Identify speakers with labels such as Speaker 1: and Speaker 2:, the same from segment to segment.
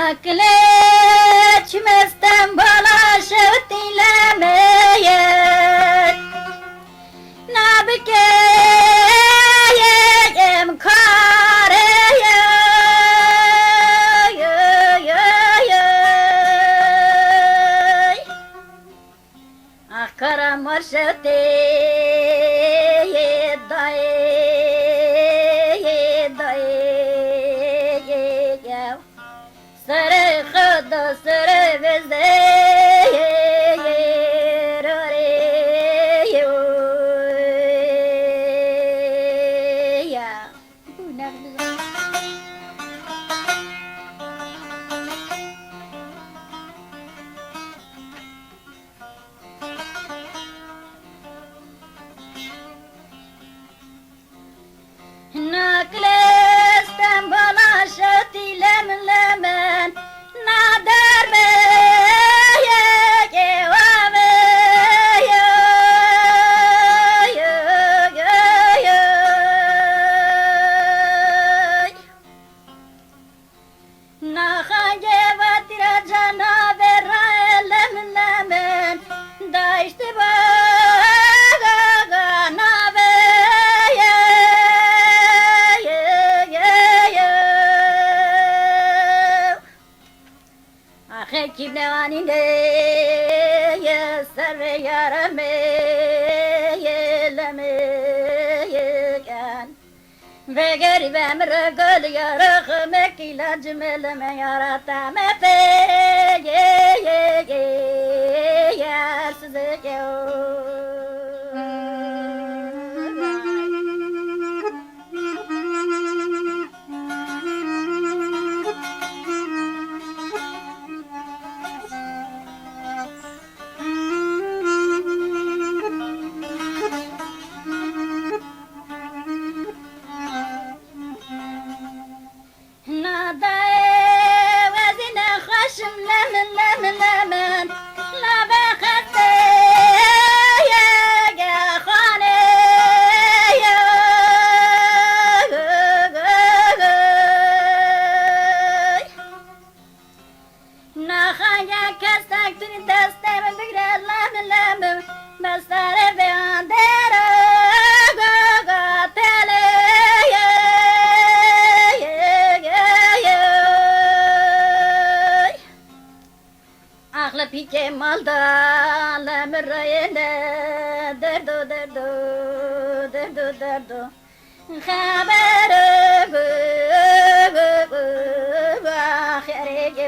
Speaker 1: Nakleç mestem bala şevtilemeye Nabikeyem kareye Akara marşete Sare khada sare vezde rare ya bu ne güzel. Naklestem bana şatilen lemen Nader beye gevame Nahange vatira canavera elem lemen Da işte Kimlevaninde yeser ve yarame yelemeyen Ve garibem rıgıl yarık mek ilacım eleme yaratam efe yersiz Pike malda lemrayene derdo Khaber bu ahirege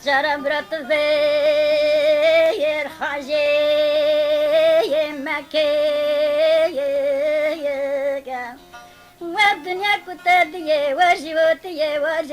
Speaker 1: Akşarım bıraktı zehir hacı Mekke'ye Ve dünya kutadiye ve životiye ve